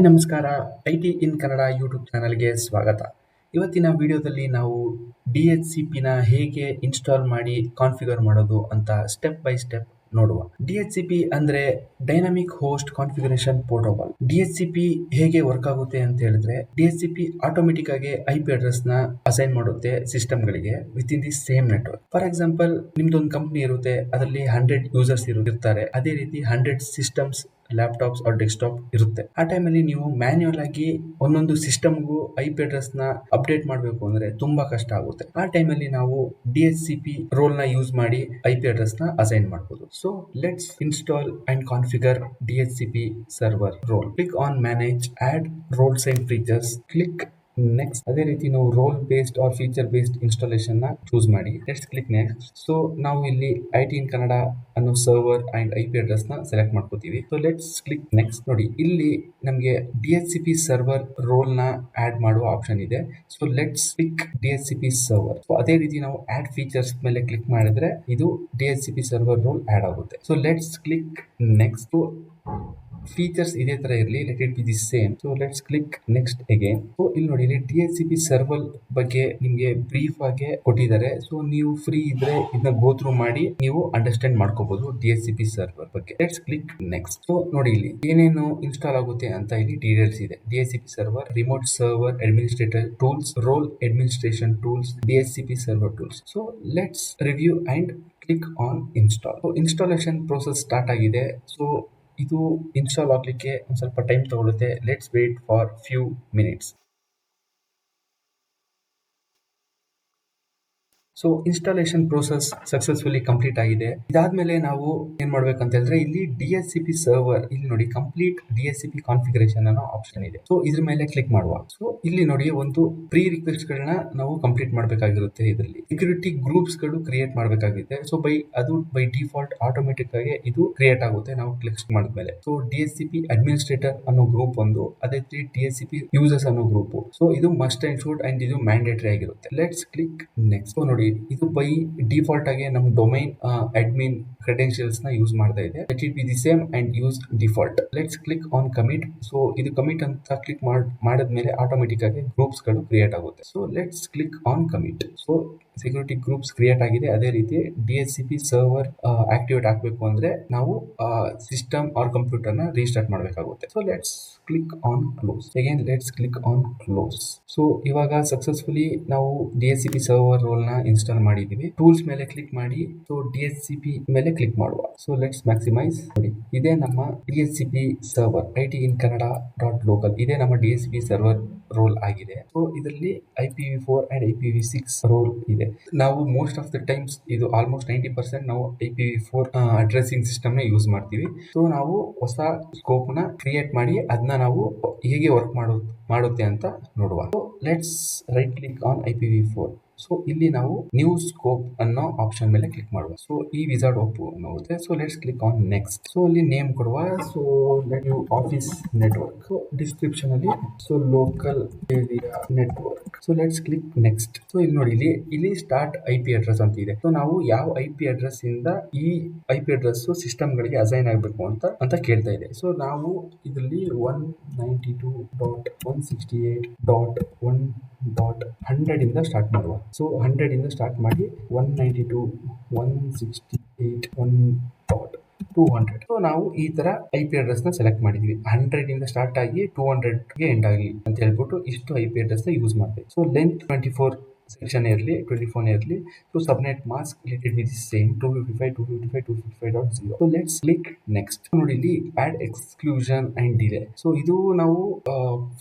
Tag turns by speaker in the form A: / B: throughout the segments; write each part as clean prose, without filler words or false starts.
A: ನಮಸ್ಕಾರ. IT in Kannada YouTube ಚಾನಲ್ಗೆ ಸ್ವಾಗತ. ಇವತ್ತಿನ ವಿಡಿಯೋದಲ್ಲಿ ನಾವು DHCP ನ ಹೇಗೆ ಇನ್ಸ್ಟಾಲ್ ಮಾಡಿ ಕಾನ್ಫಿಗರ್ ಮಾಡೋದು ಅಂತ ಸ್ಟೆಪ್ ಬೈ ಸ್ಟೆಪ್ ನೋಡುವ. DHCP ಅಂದ್ರೆ dynamic host configuration protocol. DHCP ಹೇಗೆ ವರ್ಕ್ ಆಗುತ್ತೆ ಅಂತ ಹೇಳಿದ್ರೆ, DHCP ಆಟೋಮೆಟಿಕ್ ಆಗಿ IP ಅಡ್ರೆಸ್ ನ ಅಸೈನ್ ಮಾಡುತ್ತೆ ಸಿಸ್ಟಮ್ ಗಳಿಗೆ with in the same network. For example, ನಿಮ್ದೊಂದು ಕಂಪನಿ ಇರುತ್ತೆ, ಅದರಲ್ಲಿ 100 ಯೂಸರ್ಸ್ ಇರ್ತಾರೆ. ಅದೇ ರೀತಿ 100 ಸಿಸ್ಟಮ್ಸ್, ಲ್ಯಾಪ್ಟಾಪ್ಸ್ ಆರ್ ಡೆಸ್ಕ್ಟಾಪ್ ಇರುತ್ತೆ. ಆ ಟೈಮಲ್ಲಿ ನೀವು ಮ್ಯಾನ್ಯುಯಲ್ ಆಗಿ ಒಂದೊಂದು ಸಿಸ್ಟಮ್ಗೂ IP ಅಡ್ರೆಸ್ ನ ಅಪ್ಡೇಟ್ ಮಾಡಬೇಕು ಅಂದ್ರೆ ತುಂಬಾ ಕಷ್ಟ ಆಗುತ್ತೆ. ಆ ಟೈಮಲ್ಲಿ ನಾವು DHCP ರೋಲ್ ನ ಯೂಸ್ ಮಾಡಿ IP ಅಡ್ರೆಸ್ ನ ಅಸೈನ್ ಮಾಡಬಹುದು. So let's install and configure DHCP server role. Click on manage, add roles and features, click next. ಅದೇ ರೀತಿ ನಾವು role based or feature based installation ನ ಚೂಸ್ ಮಾಡಿ. Let's click next. ಸೊ ನಾವು ಇಲ್ಲಿ IT in Kannada ಅನ್ನೋ server and IP address ನ select ಮಾಡ್ಕೋತೀವಿ. So let's click next. ನೋಡಿ, ಇಲ್ಲಿ ನಮಗೆ DHCP ಸರ್ವರ್ ರೋಲ್ ನ ಆಡ್ ಮಾಡುವ ಆಪ್ಷನ್ ಇದೆ. So let's click DHCP server. So ಅದೇ ರೀತಿ ನಾವು ಆಡ್ ಫೀಚರ್ಸ್ ಮೇಲೆ ಕ್ಲಿಕ್ ಮಾಡಿದ್ರೆ ಇದು DHCP ಸರ್ವರ್ ರೋಲ್ ಆಡ್ ಆಗುತ್ತೆ. So let's click next. Features ಇದೇ ತರ ಇರಲಿ, let it be the same. So let's click next again. So ಇಲ್ಲಿ ನೋಡಿ, ಇಲ್ಲಿ DHCP ಸರ್ವರ್ ಬಗ್ಗೆ ನಿಮ್ಗೆ ಬ್ರೀಫ್ ಆಗಿ ಕೊಟ್ಟಿದ್ದಾರೆ. ಸೊ ನೀವು ಫ್ರೀ ಇದ್ರೆ ಇದನ್ನ ಗೋ ಥ್ರೂ ಮಾಡಿ ನೀವು ಅಂಡರ್ಸ್ಟ್ಯಾಂಡ್ ಮಾಡ್ಕೋಬಹುದು DHCP ಸರ್ವರ್ ಬಗ್ಗೆ. Let's click next. ಸೊ ನೋಡಿ, ಇಲ್ಲಿ ಏನೇನು ಇನ್ಸ್ಟಾಲ್ ಆಗುತ್ತೆ ಅಂತ ಇಲ್ಲಿ ಡೀಟೇಲ್ಸ್ ಇದೆ. DHCP server, remote server administrator tools, role administration tools, DHCP server tools. So let's review and click on install. So installation process start ಆಗಿದೆ. ಸೊ ಇದು ಇನ್ಸ್ಟಾಲ್ ಆಗ್ಲಿಕ್ಕೆ ಒಂದು ಸ್ವಲ್ಪ ಟೈಮ್ ತಗೊಳುತ್ತೆ. Let's wait for few minutes. So installation process successfully complete ಆಗಿದೆ. ಇದಾದ್ಮೇಲೆ ನಾವು ಏನ್ ಮಾಡ್ಬೇಕಂತ ಹೇಳಿದ್ರೆ, ಇಲ್ಲಿ DHCP ಸರ್ವರ್, ಇಲ್ಲಿ ನೋಡಿ ಕಂಪ್ಲೀಟ್ DHCP ಕಾನ್ಫಿಗರೇಷನ್ ಅನ್ನೋ ಆಪ್ಷನ್ ಇದೆ. ಸೊ ಇದ್ರ ಮೇಲೆ ಕ್ಲಿಕ್ ಮಾಡುವ. ಸೊ ಇಲ್ಲಿ ನೋಡಿ, ಒಂದು ಪ್ರೀ ರಿಕ್ವೆಸ್ಟ್ ಗಳನ್ನ ನಾವು ಕಂಪ್ಲೀಟ್ ಮಾಡಬೇಕಾಗಿರುತ್ತೆ. ಇದರಲ್ಲಿ ಸೆಕ್ಯೂರಿಟಿ ಗ್ರೂಪ್ಸ್ ಗಳು ಕ್ರಿಯೇಟ್ ಮಾಡಬೇಕಾಗಿದೆ. ಸೊ ಬೈ ಡಿಫಾಲ್ಟ್ ಆಟೋಮೆಟಿಕ್ ಆಗಿ ಇದು ಕ್ರಿಯೇಟ್ ಆಗುತ್ತೆ ನಾವು ಕ್ಲಿಕ್ ಮಾಡಿದ್ಮೇಲೆ. ಸೊ DHCP ಅಡ್ಮಿನಿಸ್ಟ್ರೇಟರ್ ಅನ್ನೋ ಗ್ರೂಪ್ ಒಂದು, ಅದೇ ರೀತಿ DHCP ಯೂಸರ್ಸ್ ಅನ್ನೋ ಗ್ರೂಪ್. ಸೊ ಇದು ಮಸ್ಟ್ ಅಂಡ್ ಶುಡ್ ಅಂಡ್ ಇದು ಮ್ಯಾಂಡೇಟರಿ ಆಗಿರುತ್ತೆ. Let's click next. ನೋಡಿ, ಇದು ಬೈ ಡಿಫಾಲ್ಟ್ ಆಗಿ ನಮ್ಮ ಡೊಮೈನ್ ಅಡ್ಮಿನ್ ಕ್ರೆಡೆನ್ಶಿಯಲ್ಸ್ ನ ಯೂಸ್ ಮಾಡ್ತಾ ಇದೆ. Let it be the same and use default. Let's click on commit. So ಇದು ಕಮಿಟ್ ಅಂತ ಕ್ಲಿಕ್ ಮಾಡಿದ್ಮೇಲೆ ಆಟೋಮೆಟಿಕ್ ಆಗಿ ಗ್ರೂಪ್ಸ್ ಗಳು ಕ್ರಿಯೇಟ್ ಆಗುತ್ತೆ. So let's click on commit. So security groups create ಆಗಿದೆ. ಅದೇ ರೀತಿ DHCP ಸರ್ವರ್ ಆಕ್ಟಿವೇಟ್ ಆಗಬೇಕು ಅಂದ್ರೆ ನಾವು ಸಿಸ್ಟಮ್ ಆರ್ ಕಂಪ್ಯೂಟರ್ ನ ರೀಸ್ಟಾರ್ಟ್ ಮಾಡಬೇಕಾಗುತ್ತೆ. So let's click on close. Again let's click on close. So ಇವಾಗ ಸಕ್ಸಸ್ಫುಲಿ ನಾವು DHCP ಸರ್ವರ್ ರೋಲ್ ನ ಇನ್ಸ್ಟಾಲ್ ಮಾಡಿದೀವಿ. ಟೂಲ್ಸ್ ಮೇಲೆ ಕ್ಲಿಕ್ ಮಾಡಿ, ಸೊ DHCP ಮೇಲೆ ಕ್ಲಿಕ್ ಮಾಡುವ. So let's maximise. ನೋಡಿ, ಇದೇ ನಮ್ಮ DHCP server IT in Kannada .local. ಇದೇ ನಮ್ಮ DHCP ಸರ್ವರ್ ರೋಲ್ ಆಗಿದೆ. ಸೊ ಇದರಲ್ಲಿ IPv4 ಅಂಡ್ IPv6 ರೋಲ್ ಇದೆ. ನಾವು ಮೋಸ್ಟ್ ಆಫ್ ದ ಟೈಮ್ಸ್ ಇದು ಆಲ್ಮೋಸ್ಟ್ 90% ನಾವು IPv4 ಅಡ್ರೆಸಿಂಗ್ ಸಿಸ್ಟಮ್ ನ ಯೂಸ್ ಮಾಡ್ತೀವಿ. ಸೊ ನಾವು ಹೊಸ ಸ್ಕೋಪ್ ನ ಕ್ರಿಯೇಟ್ ಮಾಡಿ ಅದನ್ನ ನಾವು ಹೇಗೆ ವರ್ಕ್ ಮಾಡುತ್ತೆ ಅಂತ ನೋಡುವ. So let's right click on IPv4. So ಇಲ್ಲಿ ನಾವು ನ್ಯೂ ಸ್ಕೋಪ್ ಅನ್ನೋ ಆಪ್ಷನ್ ಮೇಲೆ ಕ್ಲಿಕ್ ಮಾಡುವ. ಸೊ ಈ ವಿಜಾರ್ಡ್ ಓಪನ್ ಆಗುತ್ತೆ. So let's click on next. So ಇಲ್ಲಿ ನೇಮ್ ಕೊಡುವ. So let you office network. So description ಅಲ್ಲಿ so local area network. So let's click next. So ಇಲ್ಲಿ ನೋಡಿ, ಇಲ್ಲಿ ಸ್ಟಾರ್ಟ್ IP ಅಡ್ರೆಸ್ ಅಂತ ಇದೆ. ಸೊ ನಾವು ಯಾವ IP ಅಡ್ರೆಸ್ ಇಂದ ಈ IP ಅಡ್ರೆಸ್ ಸಿಸ್ಟಮ್ ಗಳಿಗೆ ಅಸೈನ್ ಆಗಬೇಕು ಅಂತ ಕೇಳ್ತಾ ಇದೆ. ಸೊ ನಾವು ಇದರಲ್ಲಿ 192.168.1.100 ಇಂದ ಸ್ಟಾರ್ಟ್ ಮಾಡುವ. ಸೊ 100 ಇಂದ ಸ್ಟಾರ್ಟ್ ಮಾಡಿ 192.168.1.200. ಸೊ ನಾವು ಈ ತರ IP ಅಡ್ರೆಸ್ ನ ಸೆಲೆಕ್ಟ್ ಮಾಡಿದೀವಿ. 100 ಇಂದ ಸ್ಟಾರ್ಟ್ ಆಗಿ 200 ಗೆ ಎಂಡ್ ಆಗಲಿ ಅಂತ ಹೇಳ್ಬಿಟ್ಟು ಇಷ್ಟು IP ಅಡ್ರೆಸ್ ನ ಯೂಸ್ ಮಾಡ್ತೀವಿ. ಸೊ ಲೆಂತ್ 24 ಸೆಕ್ಷನ್ ಇರಲಿ, 24 ಇರಲಿ. So subnet mask let it be the same 255.255.0. So let's click next. ನೋಡಿ, ಇಲ್ಲಿ add exclusion and delay. So ಇದು ನಾವು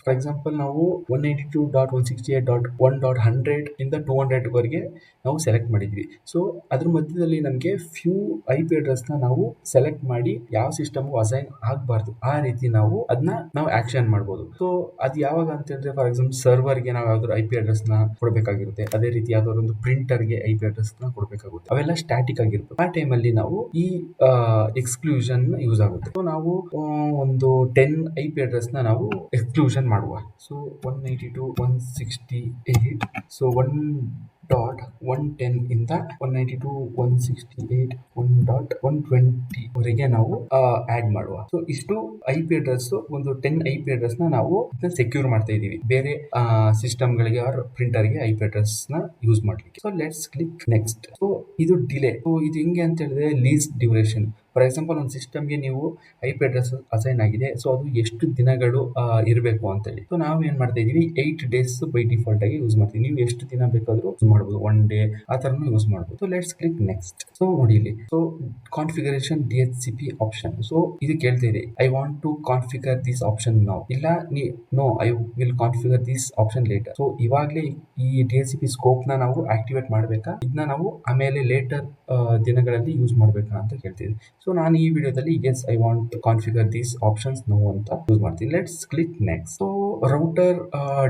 A: ಫಾರ್ ಎಕ್ಸಾಂಪಲ್ ನಾವು 192.168.1.100 ಇಂದ 200 ವರೆಗೆ ನಾವು ಸೆಲೆಕ್ಟ್ ಮಾಡಿದ್ವಿ. ಸೊ ಅದ್ರ ಮಧ್ಯದಲ್ಲಿ ನಮಗೆ ಫ್ಯೂ IP ಅಡ್ರೆಸ್ ನ ನಾವು ಸೆಲೆಕ್ಟ್ ಮಾಡಿ ಯಾವ ಸಿಸ್ಟಮ್ ಅಸೈನ್ ಆಗಬಾರ್ದು ಆ ರೀತಿ ನಾವು ಆಕ್ಷನ್ ಮಾಡಬಹುದು. ಸೊ ಅದು ಯಾವಾಗ ಅಂತ ಹೇಳಿದ್ರೆ, ಫಾರ್ ಎಕ್ಸಾಂಪಲ್ ಸರ್ವರ್ ಗೆ ನಾವು ಯಾವ್ದಾದ್ರು IP ಅಡ್ರೆಸ್ ನ ಕೊಡಬೇಕಾಗಿರುತ್ತೆ. ಅದೇ ರೀತಿ ಯಾವ್ದಾದ್ರು ಒಂದು ಪ್ರಿಂಟರ್ ಗೆ IP ಅಡ್ರೆಸ್ ನ ಕೊಡಬೇಕಾಗುತ್ತೆ. ಅವೆಲ್ಲ ಸ್ಟ್ಯಾಟಿಕ್ ಆಗಿರುತ್ತೆ. ಆ ಟೈಮ್ ಅಲ್ಲಿ ನಾವು ಈ ಎಕ್ಸ್ಕ್ಲೂಷನ್ ಯೂಸ್ ಆಗುತ್ತೆ. ಸೊ ನಾವು ಒಂದು 10 IP ಅಡ್ರೆಸ್ ನ ನಾವು ಎಕ್ಸ್ಕ್ಲೂಷನ್ ಮಾಡುವ. ಸೊ 192.168. ಸೊ 192.110 ಇಂದ 192.168.1.120 ವರೆಗೆ ನಾವು ಆಡ್ ಮಾಡುವ. ಸೊ ಇಷ್ಟು IP ಅಡ್ರೆಸ್, ಒಂದು 10 IP ಅಡ್ರೆಸ್ ನ ನಾವು ಸೆಕ್ಯೂರ್ ಮಾಡ್ತಾ ಇದೀವಿ ಬೇರೆ ಸಿಸ್ಟಮ್ ಗಳಿಗೆ ಆರ್ ಪ್ರಿಂಟರ್ ಗೆ IP ಅಡ್ರೆಸ್ ನ ಯೂಸ್ ಮಾಡ್ಲಿಕ್ಕೆ. So let's click next. So ಇದು ಡಿಲೇ. ಸೊ ಇದು ಹಿಂಗೆ ಅಂತ ಹೇಳಿದ್ರೆ ಲೀಸ್ ಡ್ಯೂರೇಷನ್. ಫಾರ್ ಎಕ್ಸಾಂಪಲ್ ಒಂದು ಸಿಸ್ಟಮ್ಗೆ ನೀವು IP ಅಡ್ರೆಸ್ ಅಸೈನ್ ಆಗಿದೆ, ಸೊ ಅದು ಎಷ್ಟು ದಿನಗಳು ಇರಬೇಕು ಅಂತೇಳಿ. ಸೊ ನಾವು ಏನ್ ಮಾಡ್ತಾ ಇದೀವಿ, 8 ಡೇಸ್ ಬೈ ಡಿಫಾಲ್ಟ್ ಆಗಿ ಯೂಸ್ ಮಾಡ್ತೀವಿ. ನೀವು ಎಷ್ಟು ದಿನ ಬೇಕಾದ್ರೂ ಯೂಸ್ ಮಾಡಬಹುದು, 1 ಡೇ ಆ ತರನು ಯೂಸ್ ಮಾಡಬಹುದು. So let's click next. So ನೋಡಿ ಇಲ್ಲಿ, so configuration DHCP option. So ಇದು ಕೇಳ್ತಾ ಇದೆ, I want to configure this option now, ಇಲ್ಲ no I will configure this option later. So ಇವಾಗಲೇ ಈ DHCP ಸ್ಕೋಪ್ ನ ನಾವು ಆಕ್ಟಿವೇಟ್ ಮಾಡಬೇಕಾ, ಇದನ್ನ ನಾವು ಆಮೇಲೆ ಲೇಟರ್ ದಿನಗಳಲ್ಲಿ ಯೂಸ್ ಮಾಡಬೇಕಾ ಅಂತ ಕೇಳ್ತೀವಿ. ಸೊ ನಾನು ಈ ವಿಡಿಯೋದಲ್ಲಿ as I want configure these options no ಅಂತ ಯೂಸ್ ಮಾಡ್ತೀನಿ. Let's click next. So router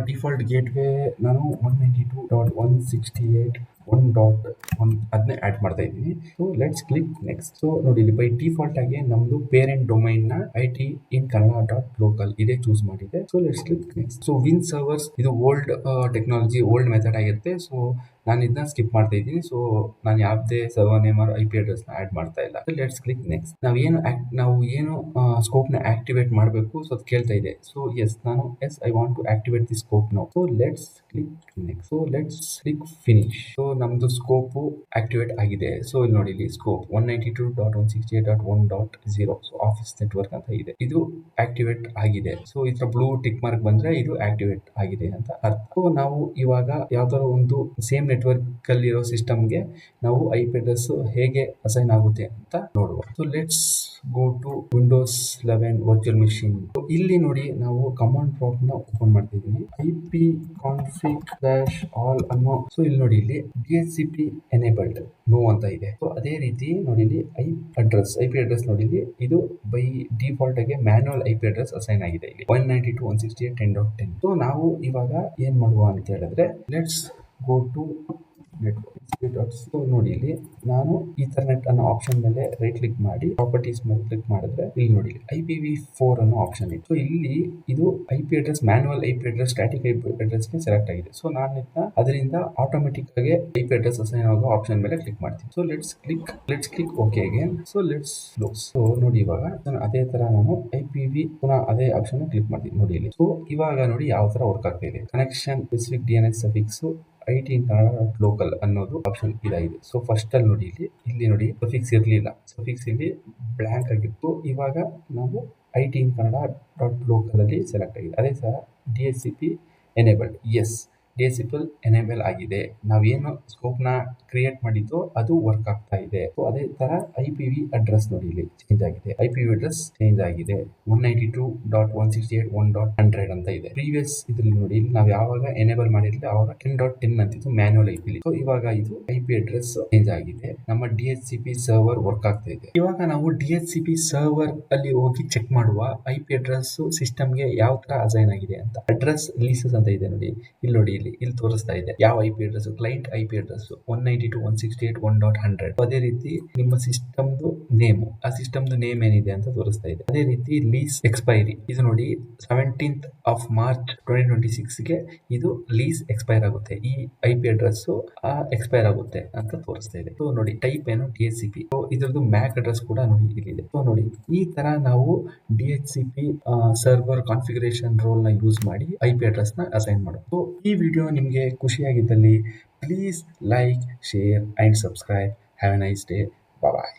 A: default gateway ನಾನು 192.168.1.1 ಅದನ್ನೇ ಆಡ್ ಮಾಡ್ತಾ ಇದ್ದೀನಿ. So let's click next. So ನೋಡಿ ಇಲ್ಲಿ ಬೈ ಡಿಫಾಲ್ಟ್ ಆಗಿ ನಮ್ದು ಪೇರೆಂಟ್ ಡೊಮೈನ್ ನ IT-in-kannada.local ಇದೇ ಚೂಸ್ ಮಾಡಿದೆ. So let's click next. So win servers ಇದು ಓಲ್ಡ್ ಟೆಕ್ನಾಲಜಿ, ಓಲ್ಡ್ ಮೆಥಡ್ ಆಗಿರುತ್ತೆ. ಸೊ ನಾನು ಇದನ್ನ ಸ್ಕಿಪ್ ಮಾಡ್ತಾ ಇದ್ದೀನಿ. ಸೊ ನಾನು ಯಾವುದೇ server name or IP address ನ ಆಡ್ ಮಾಡ್ತಾ ಇಲ್ಲ. Let's click next. ನಾವು ಏನು ಸ್ಕೋಪ್ ನ ಆಕ್ಟಿವೇಟ್ ಮಾಡಬೇಕು, ಸೊ ಅದು ಕೇಳ್ತಾ ಇದೆ. ಸೊ ನಾನು I want to activate the scope now. So let's click next. So let's click finish. So ನಮ್ದು ಸ್ಕೋಪ್ ಆಕ್ಟಿವೇಟ್ ಆಗಿದೆ. ಸೊ ಇಲ್ಲಿ ನೋಡಿ, ಇಲ್ಲಿ ಸ್ಕೋಪ್ 192.168.1.0 ಸೊ ಆಫೀಸ್ ನೆಟ್ವರ್ಕ್ ಅಂತ ಇದೆ, ಇದು ಆಕ್ಟಿವೇಟ್ ಆಗಿದೆ. ಸೊ ಇದರ ಬ್ಲೂ ಟಿಕ್ ಮಾರ್ಕ್ ಬಂದ್ರೆ ಇದು ಆಕ್ಟಿವೇಟ್ ಆಗಿದೆ ಅಂತ ಅರ್ಥ. ಸೊ ನಾವು ಇವಾಗ ಯಾವ್ದಾದ್ರು ಒಂದು ಸೇಮ್ ನೆಟ್ವರ್ಕ್ ಅಲ್ಲಿರೋ ಸಿಸ್ಟಮ್ಗೆ ನಾವು IP ಅಡ್ರೆಸ್ ಹೇಗೆ ಅಸೈನ್ ಆಗುತ್ತೆ ಅಂತ ನೋಡುವ. So let's go to Windows 11 virtual machine. ಇಲ್ಲಿ ನೋಡಿ, ನಾವು ಕಮಾಂಡ್ ಪ್ರಾಂಪ್ಟ್ ನ ಓಪನ್ ಮಾಡ್ತಿದ್ದೀನಿ, ipconfig-all ಅನ್ನೋ. ಸೊ ಇಲ್ಲಿ ನೋಡಿ, ಇಲ್ಲಿ DHCP enabled ನೋ ಅಂತ ಇದೆ. ಸೊ ಅದೇ ರೀತಿ ನೋಡಿ, ಇಲ್ಲಿ IP ಅಡ್ರೆಸ್ ನೋಡಿ, ಇಲ್ಲಿ ಇದು ಬೈ ಡಿಫಾಲ್ಟ್ ಆಗಿ ಮ್ಯಾನ್ಯುವಲ್ IP ಅಡ್ರೆಸ್ ಅಸೈನ್ ಆಗಿದೆ ಇಲ್ಲಿ 192.168.10.10. ಸೊ ನಾವು ಇವಾಗ ಏನ್ ಮಾಡುವ ಅಂತ ಹೇಳಿದ್ರೆ, let's go to network. So ನೋಡಿ, ಇಲ್ಲಿ ನಾನು ಈಥರ್ನೆಟ್ ಅನ್ನೋ ಆಪ್ಷನ್ ಮೇಲೆ ರೈಟ್ ಕ್ಲಿಕ್ ಮಾಡಿ ಪ್ರಾಪರ್ಟೀಸ್ ಮೇಲೆ ಕ್ಲಿಕ್ ಮಾಡಿದ್ರೆ ಇಲ್ಲಿ ನೋಡಿ, IPv4 ಅನ್ನೋ ಆಪ್ಷನ್ ಇದೆ. ಸೊ ಇಲ್ಲಿ ಇದು IP address, manual IP address, static IP address ಗೆ ಸೆಲೆಕ್ಟ್ ಆಗಿದೆ. ಸೊ ನಾನು ಅದರಿಂದ ಆಟೋಮೆಟಿಕ್ ಆಗಿ IP ಅಡ್ರೆಸ್ ಅಸೈನ್ ಆಗೋ ಆಪ್ಷನ್ ಮೇಲೆ ಕ್ಲಿಕ್ ಮಾಡ್ತೀನಿ. So let's click okay again. So let's close. So ನೋಡಿ, ಇವಾಗ ಅದೇ ತರ ನಾನು IPv ಪುನಃ ಅದೇ ಆಪ್ಷನ್ ಕ್ಲಿಕ್ ಮಾಡ್ತೀನಿ. ನೋಡಿ ಇಲ್ಲಿ. ಸೊ ಇವಾಗ ನೋಡಿ ಯಾವ ತರ ವರ್ಕ್ ಆಗ್ತಾ ಇದೆ. Connection specific DNS suffix IT-in-kannada.local ಅನ್ನೋದು ಆಪ್ಷನ್ ಇದಾಗಿದೆ. ಸೊ ಫಸ್ಟ್ ಅಲ್ಲಿ ನೋಡಿ, ಇಲ್ಲಿ ನೋಡಿ ಸಫಿಕ್ಸ್ ಇರಲಿಲ್ಲ, ಸಫಿಕ್ಸ್ ಇಲ್ಲಿ ಬ್ಲಾಂಕ್ ಆಗಿತ್ತು. ಇವಾಗ ನಾವು IT-in-kannada.local ಅಲ್ಲಿ ಸೆಲೆಕ್ಟ್ ಆಗಿದೆ. ಅದೇ ತರ DHCP enabled, yes DHCP enable ಆಗಿದೆ. ನಾವೇನು ಸ್ಕೋಪ್ ನ ಕ್ರಿಯೇಟ್ ಮಾಡಿದ್ದು ಅದು ವರ್ಕ್ ಆಗ್ತಾ ಇದೆ. ಸೊ ಅದೇ ತರ IPv ಅಡ್ರೆಸ್ ನೋಡಿ, ಇಲ್ಲಿ ಚೇಂಜ್ ಆಗಿದೆ. IPv ಅಡ್ರೆಸ್ ಚೇಂಜ್ ಆಗಿದೆ, 192.168.1.100 ಅಂತ ಇದೆ. ಪ್ರೀವಿಯಸ್ ಇದ್ರಲ್ಲಿ ನೋಡಿ, ಇಲ್ಲಿ ನಾವು ಯಾವಾಗ ಎನೇಬಲ್ ಮಾಡಿರ್ಲಿ ಅವಾಗ 10.10 ಅಂತಿತ್ತು ಮ್ಯಾನ್ಯುವಲ್ IP. ಸೊ ಇವಾಗ ಇದು IP ಅಡ್ರೆಸ್ ಚೇಂಜ್ ಆಗಿದೆ, ನಮ್ಮ DHCP ಸರ್ವರ್ ವರ್ಕ್ ಆಗ್ತಾ ಇದೆ. ಇವಾಗ ನಾವು DHCP ಸರ್ವರ್ ಅಲ್ಲಿ ಹೋಗಿ ಚೆಕ್ ಮಾಡುವ IP ಅಡ್ರೆಸ್ ಸಿಸ್ಟಮ್ಗೆ ಯಾವ ತರ ಅಸೈನ್ ಆಗಿದೆ ಅಂತ. ಅಡ್ರೆಸ್ ಲೀಸಸ್ ಅಂತ ಇದೆ ನೋಡಿ, ಇಲ್ಲಿ ನೋಡಿ, ಇಲ್ಲಿ ತೋರಿಸ್ತಾ ಇದೆ ಯಾವ IP address, client IP address 192.168.1.100. ಅದೇ ರೀತಿ ನಿಮ್ಮ ಸಿಸ್ಟಮ್ದು ನೇಮ್, ಆ ಸಿಸ್ಟಮ್ದು ನೇಮ್ ಏನಿದೆ ಅಂತ ತೋರಿಸ್ತಾ ಇದೆ. ಅದೇ ರೀತಿ ಲೀಸ್ ಎಕ್ಸ್ಪೈರಿ ಇದು ನೋಡಿ, 17th of March 2026 ಗೆ ಇದು ಲೀಸ್ ಎಕ್ಸ್ಪೈರ್ ಆಗುತ್ತೆ, ಈ IP ಅಡ್ರೆಸ್ ಎಕ್ಸ್ಪೈರ್ ಆಗುತ್ತೆ ಅಂತ ತೋರಿಸ್ತಾ ಇದೆ. ಸೊ ನೋಡಿ, ಟೈಪ್ ಏನು DHCP. ಸೊ ಇದ್ರದ್ದು ಮ್ಯಾಕ್ ಅಡ್ರೆಸ್ ಕೂಡ ನೋಡಿ ಇಲ್ಲಿದೆ. ಸೊ ನೋಡಿ, ಈ ತರ ನಾವು DHCP ಸರ್ವರ್ ಕಾನ್ಫಿಗರೇಷನ್ ರೋಲ್ ನ ಯೂಸ್ ಮಾಡಿ IP ಅಡ್ರೆಸ್ ನ ಅಸೈನ್ ಮಾಡೋದು. ಸೊ ಈ ವಿಡಿಯೋ ನಿಮಗೆ ಖುಷಿಯಾಗಿದ್ದಲ್ಲಿ please like, share and subscribe. Have a nice day. Bye.